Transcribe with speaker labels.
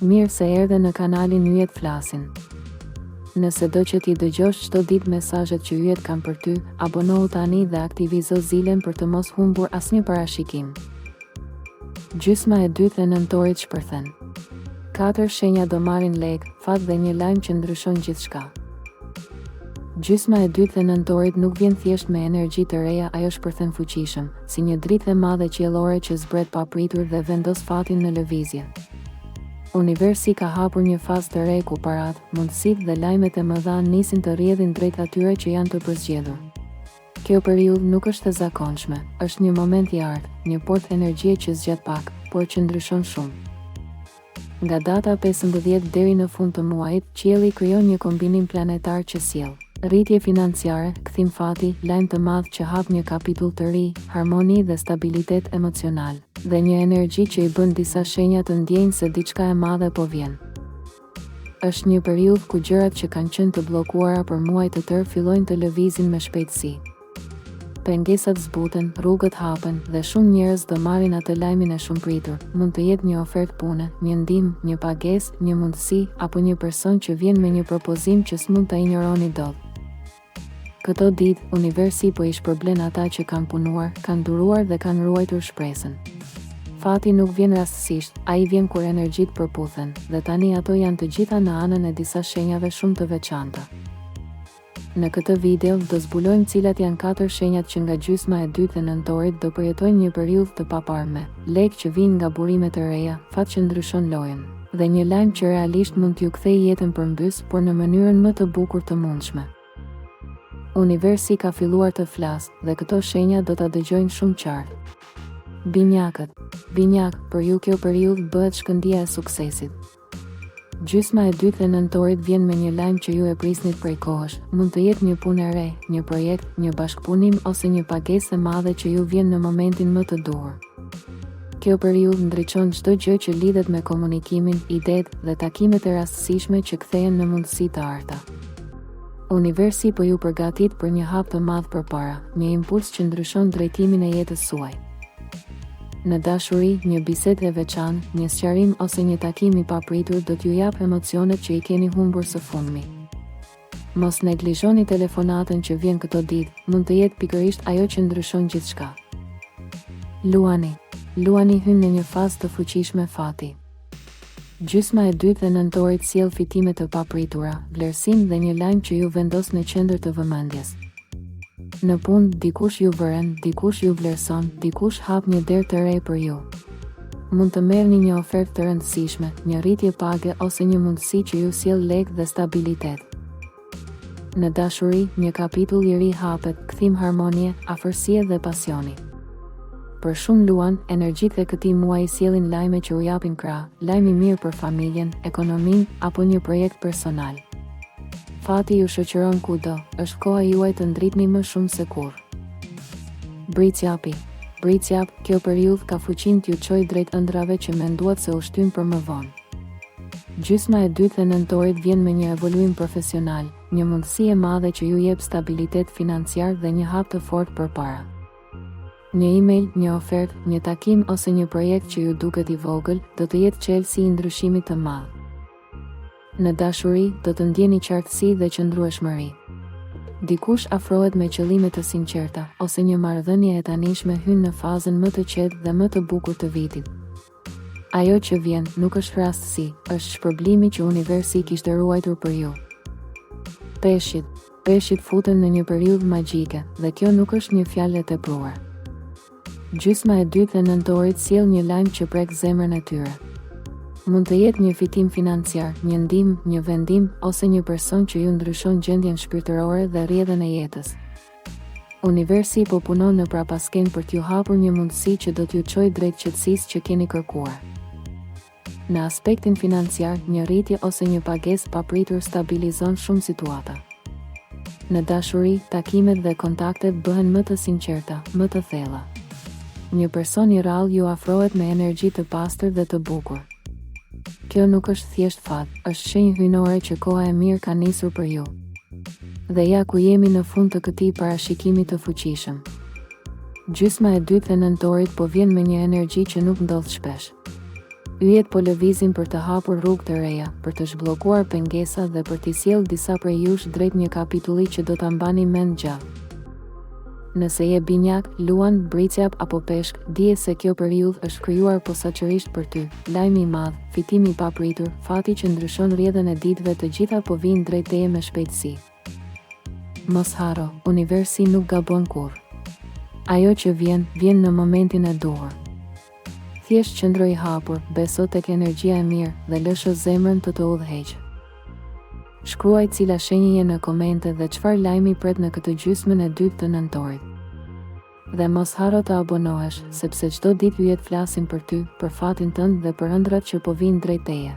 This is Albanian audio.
Speaker 1: Mirë se erdhe në kanalin Yjet Flasin. Nëse do që ti dëgjosh çdo ditë mesazhet që Yjet kanë për ty, abonohu tani dhe aktivizo zilen për të mos humbur asnjë parashikim. Gjysma e dytë e nëntorit shpërthen. 4 shenja do marrin lek, fat dhe një lajm që ndryshon gjithçka. Gjysma e dytë e nëntorit nuk vjen thjesht me energji të reja, ajo shpërthen fuqishëm, si një dritë e madhe qiellore që zbret papritur dhe vendos fatin në lëvizje. Universi ka hapur një fazë të re ku parat, mundësitë dhe lajmet e mëdha nisin të rrjedhin drejt atyre që janë të përzgjedhur. Kjo periudhë nuk është e zakonshme, është një moment i artë, një portë energjie që zgjat pak, por që ndryshon shumë. Nga data 15 deri në fund të muajit, qielli krijon një kombinim planetar që sjell rritje financiare, kthim fati, lajm të madh që hap një kapitull të ri, harmoni dhe stabilitet emocional, dhe një energji që i bën disa shenja të ndjejnë se diçka e madhe po vjen. Është një periudhë ku gjërat që kanë qenë të bllokuara për muaj të tërë fillojnë të lëvizin me shpejtësi. Pengesat zbuten, rrugët hapen dhe shumë njerëz do marrin atë lajmin e shumëpritur. Mund të jetë një ofertë pune, një ndihmë, një pagesë, një mundësi apo një person që vjen me një propozim që s'mund ta injoroni dot. Këto ditë, universi po i shpërblen ata që kanë punuar, kanë duruar dhe kanë ruajtur shpresën. Fati nuk vjen rastësisht, ai vjen kur energjitë përputhen, dhe tani ato janë të gjitha në anën e disa shenjave shumë të veçanta. Në këtë video do zbulojmë cilat janë 4 shenjat që nga gjysma e dytë e nëntorit do përjetojnë një periudhë të paparme, lek që vijnë nga burime të reja, fat që ndryshon lojën, dhe një lajm që realisht mund t'ju kthejë jetën përmbys, por në mënyrën më të bukur të mundshme. Universi ka filluar të flasë dhe këto shenja do ta dëgjojnë shumë qartë. Binjakët. Binjak, për ju kjo periudhë bëhet shkëndija e suksesit. Gjysma e dytë e nëntorit vjen me një lajm që ju e prisnit prej kohësh. Mund të jetë një punë e re, një projekt, një bashkëpunim ose një pagesë e madhe që ju vjen në momentin më të duhur. Kjo periudhë ndriçon çdo gjë që lidhet me komunikimin, idetë dhe takimet e rastësishme që kthehen në mundësi të arta. Universi po ju përgatit për një hap të madh përpara, një impuls që ndryshon drejtimin e jetës suaj. Në dashuri, një bisedë e veçantë, një sqarim ose një takim i papritur do t'ju jap emocionet që i keni humbur së fundmi. Mos neglizhoni telefonatën që vjen këto ditë, mund të jetë pikërisht ajo që ndryshon gjithçka. Luani. Luani hyn në një fazë të fuqishme fati. Gjysma e dytë e nëntorit sjell fitime të papritura, vlerësim dhe një lajm që ju vendos në qendër të vëmendjes. Në punë, dikush ju vëren, dikush ju vlerëson, dikush hap një derë të re për ju. Mund të merrni një ofertë të rëndësishme, një rritje page ose një mundësi që ju sjell lek dhe stabilitet. Në dashuri, një kapitull i ri hapet, kthim harmonie, afërsie dhe pasioni. Për shumë luan, energjitë e këtij muaji sjellin lajme që u japin krah, lajm i mirë për familjen, ekonominë apo një projekt personal. Fati ju shoqëron kudo, është koha juaj të ndritni më shumë se kurrë. Bricjapi. Bricjap, kjo periudhë ka fuqinë t'ju çojë drejt ëndrave që menduat se u shtyn për më vonë. Gjysma e dytë e nëntorit vjen me një evoluim profesional, një mundësi e madhe që ju jep stabilitet financiar dhe një hap të fortë përpara. Një email, një ofertë, një takim ose një projekt që ju duket i vogël, do të jetë çelësi i ndryshimit të madh. Në dashuri, do të ndjeni qartësi dhe qëndrueshmëri. Dikush afrohet me qëllime të sinqerta, ose një marrëdhënie e tanishme hyn në fazën më të qetë dhe më të bukur të vitit. Ajo që vjen nuk është rastësi, është shpërblimi që universi kishte ruajtur për ju. Peshqit. Peshqit futen në një periudhë magjike, dhe kjo nuk është një fjalë e tepruar. Gjysma e dytë e nëntorit sjell një lajm që prek zemrën e tyre. Mund të jetë një fitim financiar, një ndihmë, një vendim ose një person që ju ndryshon gjendjen shpirtërore dhe rrjedhën e jetës. Universi po punon në prapaskenë për t'ju hapur një mundësi që do t'ju çojë drejt qetësisë që keni kërkuar. Në aspektin financiar, një rritje ose një pagesë papritur stabilizon shumë situata. Në dashuri, takimet dhe kontaktet bëhen më të sinqerta, më të thella. Një person i rrallë ju afrohet me energji të pastër dhe të bukur. Kjo nuk është thjesht fat, është shenjë hyjnore që koha e mirë ka nisur për ju. Dhe ja ku jemi në fund të këtij parashikimi të fuqishëm. Gjysma e dytë e nëntorit po vjen me një energji që nuk ndodh shpesh. Yjet po lëvizin për të hapur rrugë të reja, për të zhbllokuar pengesa dhe për t'i sjellë disa prej jush drejt një kapitulli që do ta mbani mend gjallë. Nëse je binjak, luan, bricjap apo peshk, dije se kjo periudhë është krijuar posaçërisht për ty. Lajmi i madh, fitimi i papritur, fati që ndryshon rrjedhën e ditëve, të gjitha po vijnë drejt teje me shpejtësi. Mos haro, universi nuk gabon kurrë. Ajo që vjen në momentin e duhur. Thjesht qëndro i hapur, beso tek energjia e mirë dhe lëshë zemrën të udhëheqë. Shkruaj cila shenjë je në komente dhe çfarë lajmi pret në këtë gjysmën e dytë të nëntorit. Dhe mos haro të abonohesh, sepse çdo ditë yjet flasin për ty, për fatin tënd dhe për ëndrat që po vijnë drejt teje.